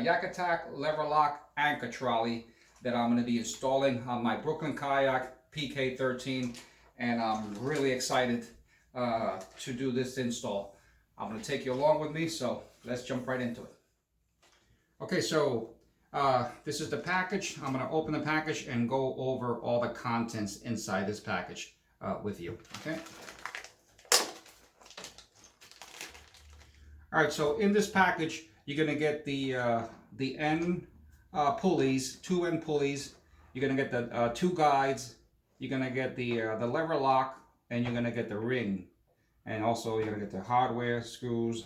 Yak Attack lever lock anchor trolley that I'm going to be installing on my Brooklyn Kayak PK13, and I'm really excited to do this install. I'm going to take you along with me, so let's jump right into it. Okay, so this is the package. I'm going to open the package and go over all the contents inside this package with you. Okay. All right, so in this package, you're going to get the end pulleys, 2 end pulleys. You're going to get the 2 guides. You're going to get the lever lock, and you're going to get the ring. And also, you're going to get the hardware, screws,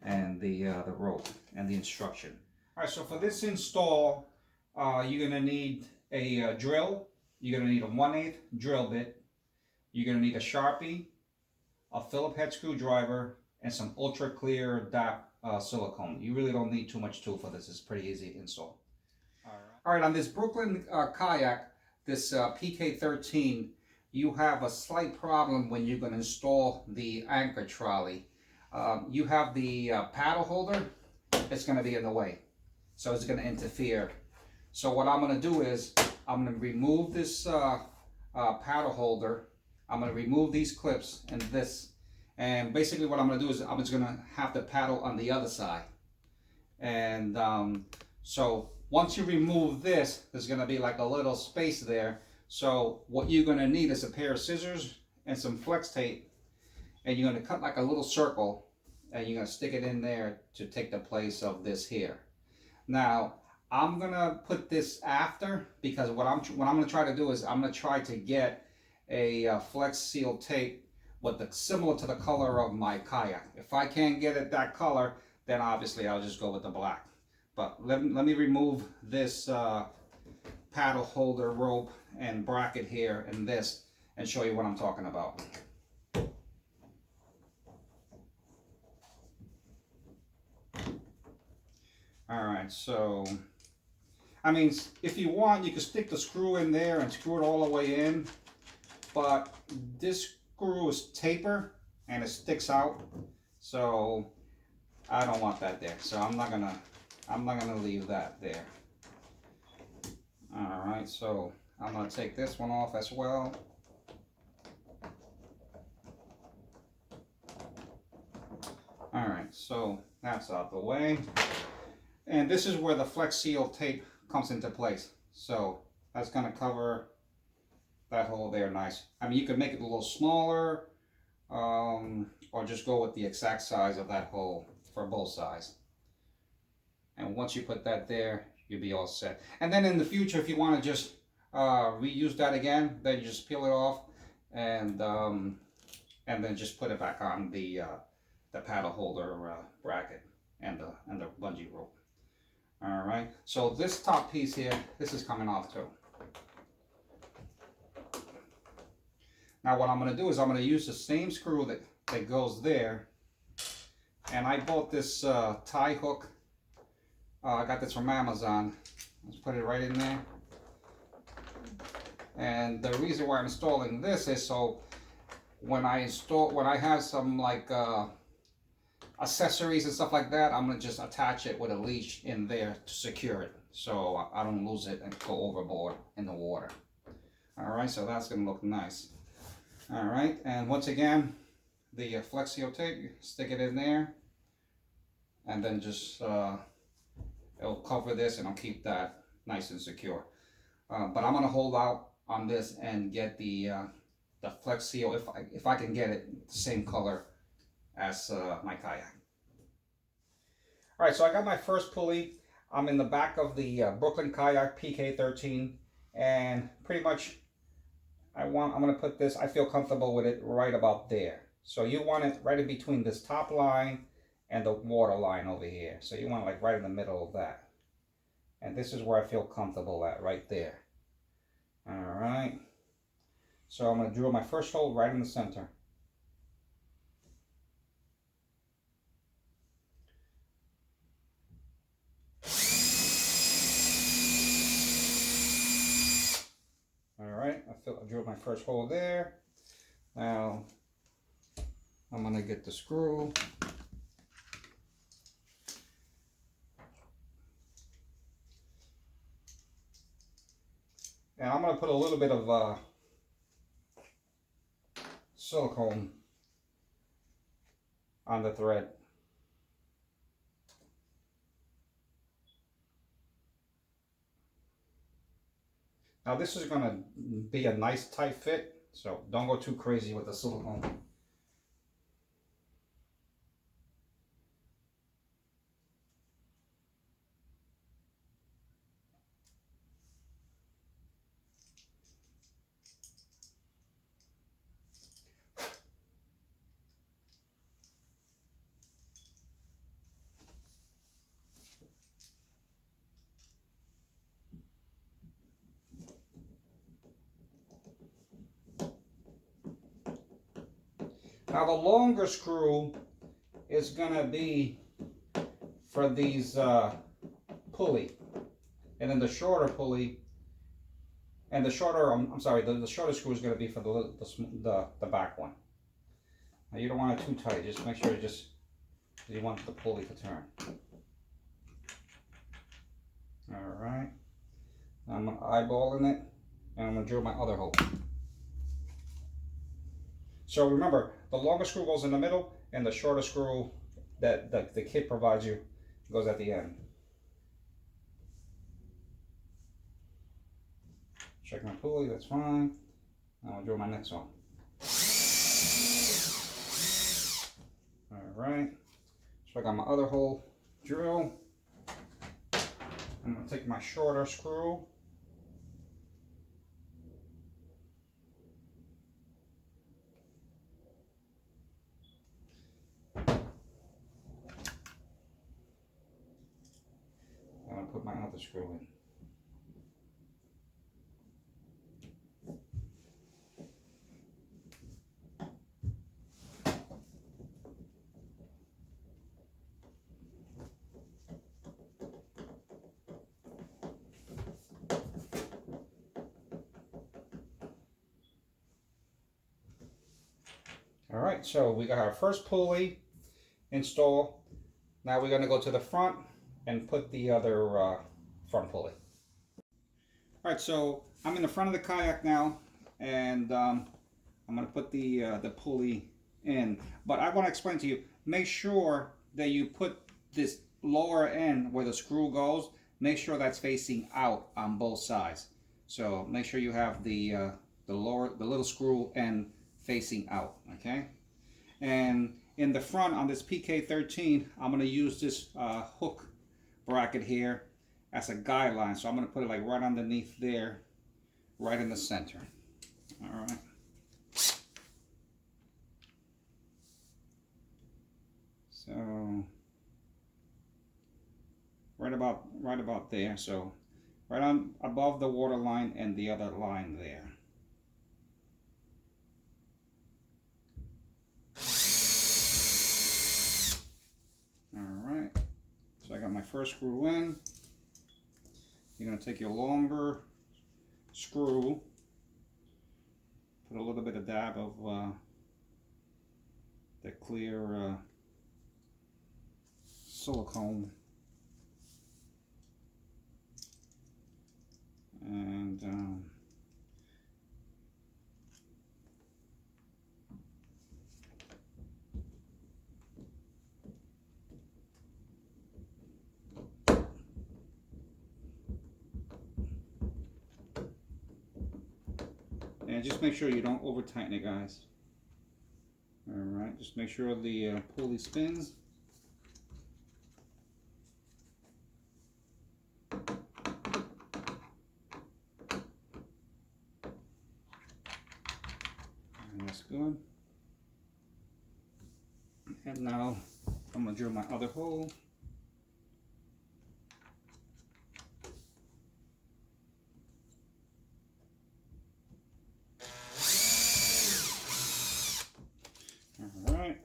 and the rope, and the instruction. All right, so for this install, you're going to need a drill. You're going to need a 1/8 drill bit. You're going to need a Sharpie, a Phillips head screwdriver, and some ultra clear DAP silicone. You really don't need too much tool for this. It's pretty easy to install. All right, on this Brooklyn kayak, this PK13, you have a slight problem when you're going to install the anchor trolley. You have the paddle holder. It's going to be in the way, so it's going to interfere. So what I'm going to do is I'm going to remove this paddle holder. I'm going to remove these clips and this. And basically what I'm going to do is I'm just going to have the paddle on the other side. And so once you remove this, there's going to be like a little space there. So what you're going to need is a pair of scissors and some flex tape. And you're going to cut like a little circle. And you're going to stick it in there to take the place of this here. Now, I'm going to put this after, because what I'm going to try to do is I'm going to try to get a flex seal tape similar to the color of my kayak. If I can't get it that color, then obviously I'll just go with the black. But let me remove this paddle holder rope and bracket here and this, and show you what I'm talking about. Alright, so I mean, if you want, you can stick the screw in there and screw it all the way in, but this screw is taper and it sticks out, so I don't want that there. So I'm not gonna leave that there. All right, so I'm gonna take this one off as well. All right, so that's out the way, and this is where the Flex Seal tape comes into place. So that's gonna cover that hole there nice. I mean, you can make it a little smaller, or just go with the exact size of that hole for both sides. And once you put that there, you'll be all set. And then in the future, if you want to just reuse that again, then you just peel it off and then just put it back on the paddle holder bracket and the bungee rope. All right. So this top piece here, this is coming off too. Now what I'm going to do is I'm going to use the same screw that goes there, and I bought this tie hook. I got this from Amazon. Let's put it right in there. And the reason why I'm installing this is so when I have some like accessories and stuff like that, I'm going to just attach it with a leash in there to secure it, so I don't lose it and go overboard in the water. All right, so that's going to look nice. All right, and once again, the Flex Seal tape, stick it in there, and then just it'll cover this and I'll keep that nice and secure. But I'm gonna hold out on this and get the Flex Seal if I can get it the same color as my kayak. All right, so I got my first pulley. I'm in the back of the Brooklyn Kayak PK13, and pretty much I'm gonna put this, I feel comfortable with it right about there. So you want it right in between this top line and the water line over here. So you want it like right in the middle of that. And this is where I feel comfortable at, right there. All right. So I'm gonna drill my first hole right in the center. I drilled my first hole there. Now I'm going to get the screw. And I'm going to put a little bit of silicone on the thread. Now this is going to be a nice tight fit, so don't go too crazy with the silicone. Now the longer screw is going to be for these pulley, and then the shorter pulley, and the shorter, I'm sorry, the shorter screw is going to be for the back one. Now you don't want it too tight, just make sure you want the pulley to turn. Alright, I'm eyeballing it, and I'm going to drill my other hole. So remember, the longer screw goes in the middle, and the shorter screw that the kit provides you goes at the end. Check my pulley, that's fine. Now I'll drill my next one. Alright, so I got my other hole drill. I'm going to take my shorter screw. I'm going to put my other screw in. Alright, so we got our first pulley installed. Now we're going to go to the front and put the other front pulley. Alright, so I'm in the front of the kayak now, and I'm going to put the pulley in. But I want to explain to you, make sure that you put this lower end where the screw goes, make sure that's facing out on both sides. So make sure you have the little screw end facing out, okay? And in the front on this PK13, I'm going to use this hook bracket here as a guideline. So I'm going to put it like right underneath there, right in the center. All right. So right about there. So right on above the water line and the other line there. Alright, so I got my first screw in. You're going to take your longer screw, put a little bit of dab of the clear silicone, and just make sure you don't over tighten it, guys. Alright, just make sure the pulley spins. And that's good. And now I'm going to drill my other hole. Alright.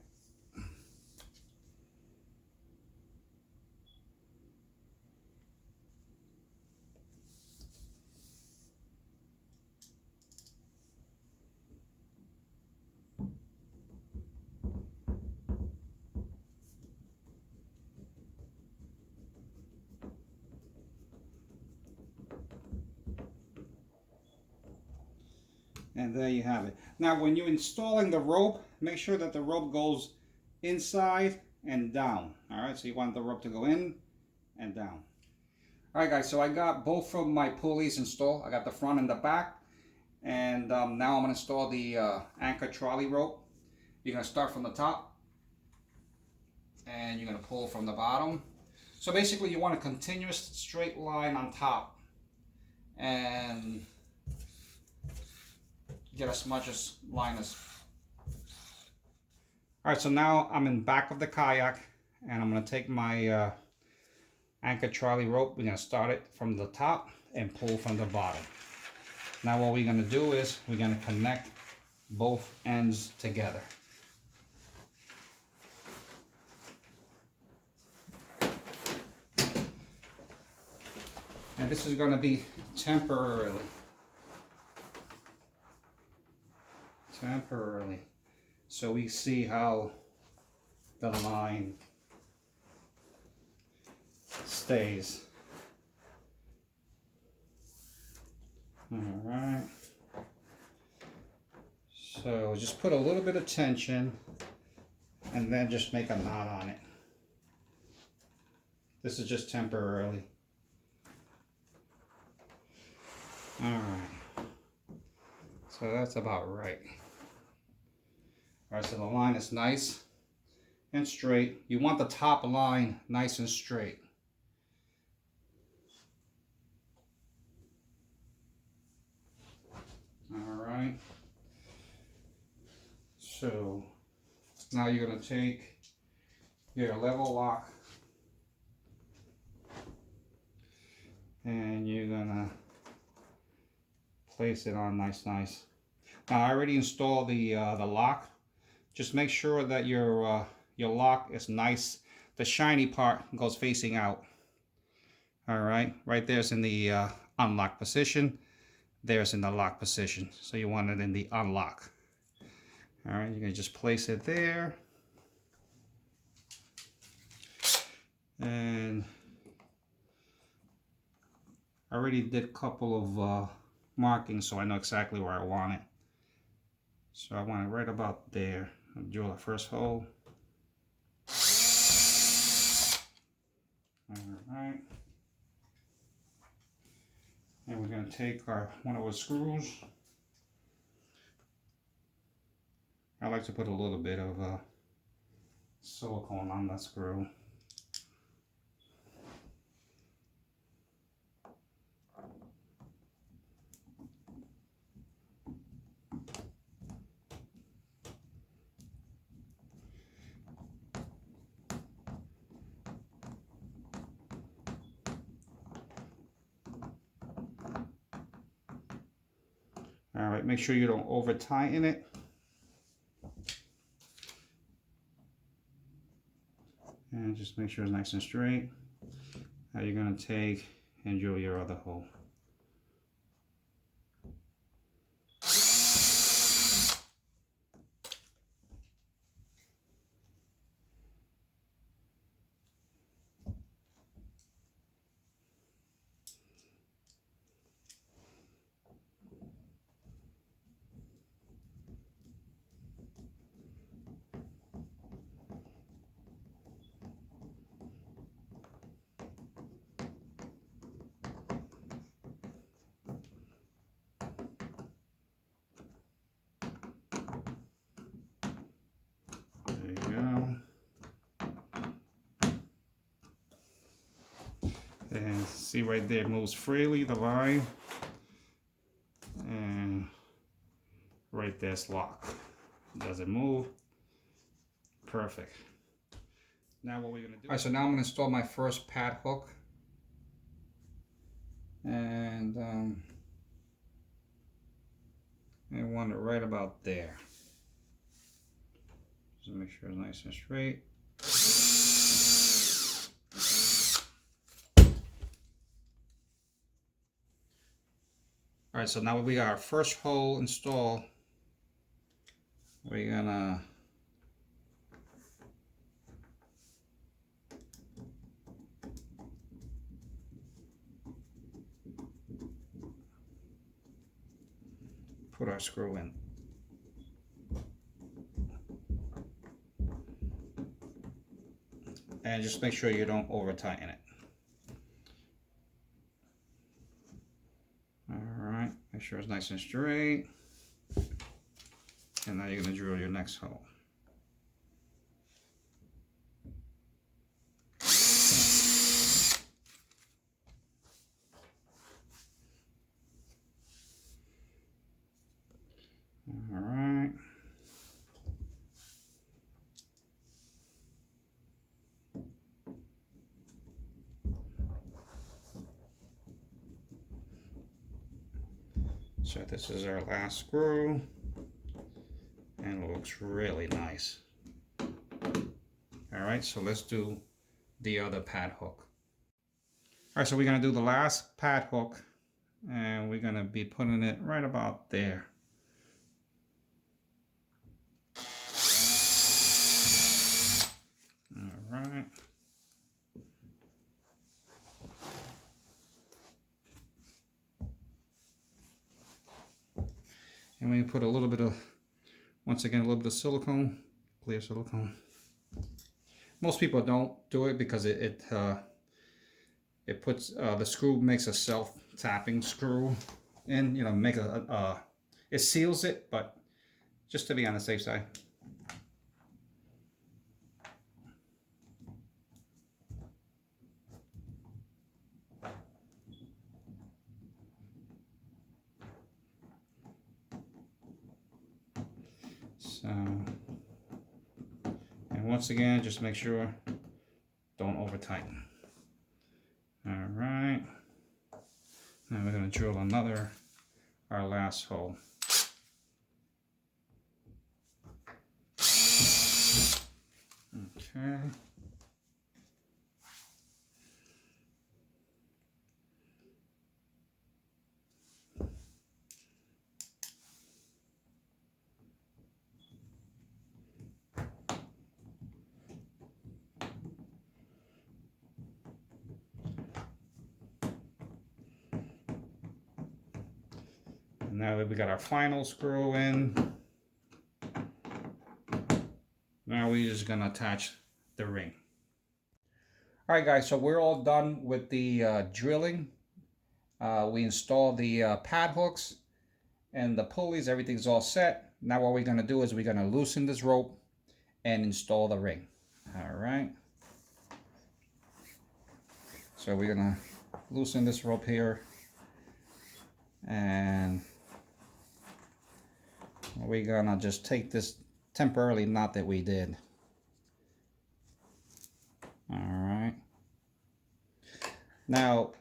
And there you have it. Now when you're installing the rope, make sure that the rope goes inside and down. All right, so you want the rope to go in and down. All right guys, so I got both of my pulleys installed. I got the front and the back. And now I'm going to install the anchor trolley rope. You're going to start from the top and you're going to pull from the bottom. So basically you want a continuous straight line on top and get as much as line as. All right, so now I'm in back of the kayak and I'm going to take my anchor trolley rope. We're going to start it from the top and pull from the bottom. Now what we're going to do is we're going to connect both ends together. And this is going to be temporarily. So we see how the line stays. Alright. So just put a little bit of tension and then just make a knot on it. This is just temporarily. Alright. So that's about right. Alright, so the line is nice and straight. You want the top line nice and straight. Alright. So now you're going to take your level lock and you're going to place it on nice. Now I already installed the lock. Just make sure that your lock is nice. The shiny part goes facing out. All right, right there's in the unlock position. There's in the lock position. So you want it in the unlock. All right, you're gonna just place it there. And I already did a couple of markings, so I know exactly where I want it. So I want it right about there. I'll drill the first hole. Alright. And we're going to take one of our screws. I like to put a little bit of silicone on that screw. Alright, make sure you don't over tighten it. And just make sure it's nice and straight. Now you're going to take and drill your other hole. And see right there, it moves freely, the line. And right there's lock. Does it move? Perfect. Now what we're going to do. Alright, so now I'm going to install my first pad hook. And I want it right about there. Just make sure it's nice and straight. Alright, so now we got our first hole installed. We're gonna put our screw in. And just make sure you don't over tighten it. Alright, make sure it's nice and straight. And now you're going to drill your next hole. Alright. So this is our last screw, and it looks really nice. All right, so let's do the other pad hook. All right, so we're gonna do the last pad hook, and we're gonna be putting it right about there. All right. And we put a little bit of, once again, a little bit of silicone, clear silicone. Most people don't do it because it puts the screw makes a self-tapping screw in, you know, make it seals it, but just to be on the safe side. So, and once again, just make sure don't over tighten. All right, now we're going to drill our last hole. Okay. Now that we got our final screw in, now we're just gonna attach the ring. All right, guys, so we're all done with the drilling. We installed the pad hooks and the pulleys. Everything's all set. Now what we're gonna do is we're gonna loosen this rope and install the ring. All right. So we're gonna loosen this rope here, and we're gonna just take this temporarily knot that we did. All right. Now,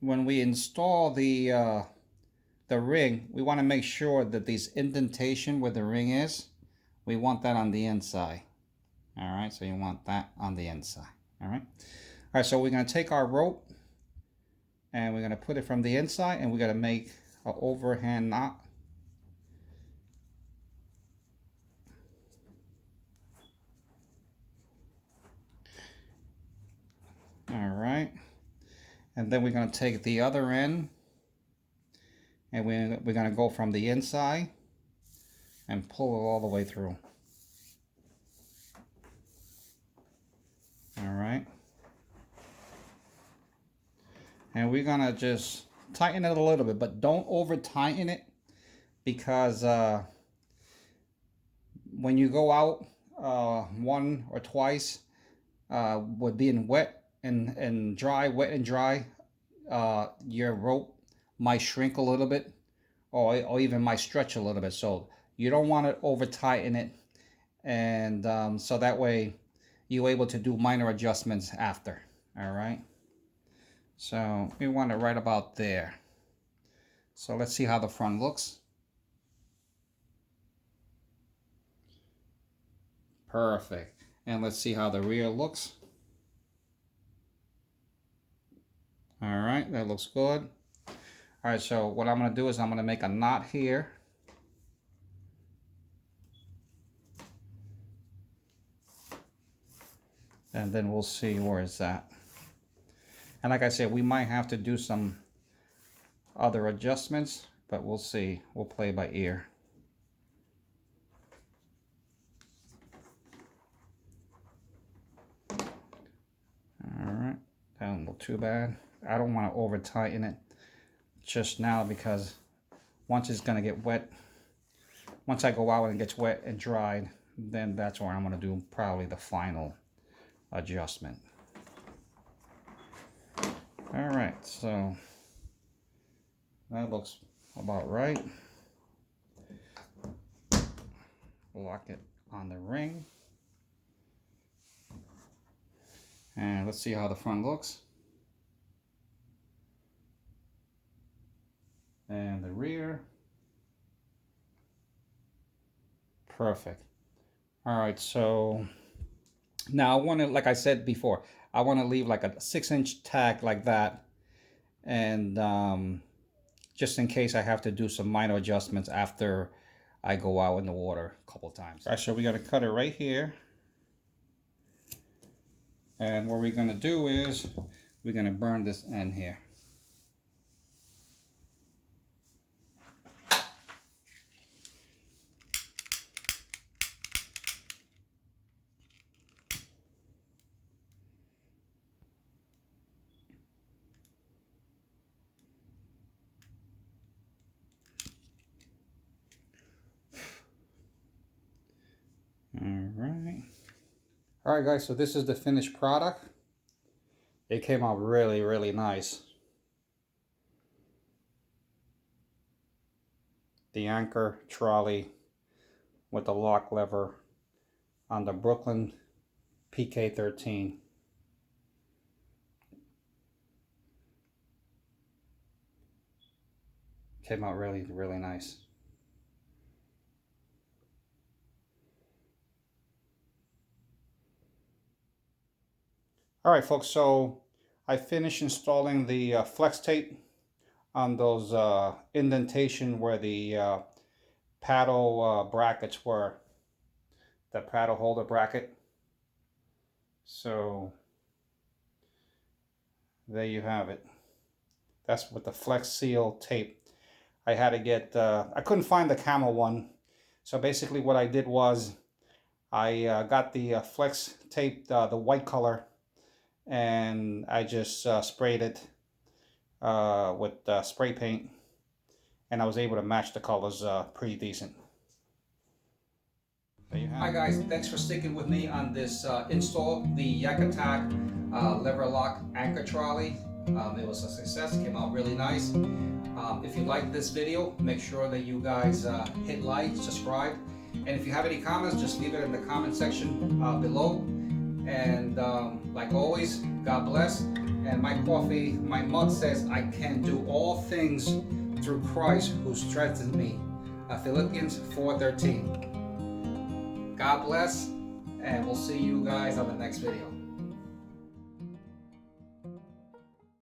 when we install the ring, we want to make sure that this indentation where the ring is, we want that on the inside. All right, so you want that on the inside. All right. All right, so we're gonna take our rope and we're gonna put it from the inside, and we're gonna make an overhand knot. All right, and then we're going to take the other end, and we're going to go from the inside and pull it all the way through. All right, and we're going to just tighten it a little bit, but don't over tighten it, because when you go out one or twice with being wet and dry, wet and dry, your rope might shrink a little bit, or even might stretch a little bit. So you don't want to over tighten it, and so that way you're able to do minor adjustments after. All right, so we want it right about there. So let's see how the front looks. Perfect. And let's see how the rear looks. All right, that looks good. All right, so what I'm going to do is I'm going to make a knot here. And then we'll see where it's at. And like I said, we might have to do some other adjustments, but we'll see. We'll play by ear. That don't look too bad. I don't want to over tighten it just now because once it's gonna get wet, once I go out and it gets wet and dried, then that's where I'm gonna do probably the final adjustment. All right, so that looks about right. Lock it on the ring. And let's see how the front looks. And the rear. Perfect. All right, so now I want to, like I said before, I want to leave like a 6-inch tag like that. And just in case I have to do some minor adjustments after I go out in the water a couple times. All right, so we're going to cut it right here. And what we're going to do is we're going to burn this end here. All right, guys, so this is the finished product. It came out really, really nice. The anchor trolley with the lock lever on the Brooklyn PK13. Came out really, really nice. All right, folks, so I finished installing the flex tape on those indentation where the paddle brackets were, the paddle holder bracket. So there you have it. That's with the flex seal tape. I had to get, I couldn't find the camel one. So basically what I did was I got the flex tape, the white color, and I just sprayed it with spray paint, and I was able to match the colors pretty decent. Hi guys, thanks for sticking with me on this install, the Yak Attack lever lock anchor trolley. It was a success, came out really nice. If you like this video, make sure that you guys hit like, subscribe, and if you have any comments, just leave it in the comment section below. And like always, God bless. And my mug says, I can do all things through Christ who strengthens me. Philippians 4:13. God bless, and we'll see you guys on the next video.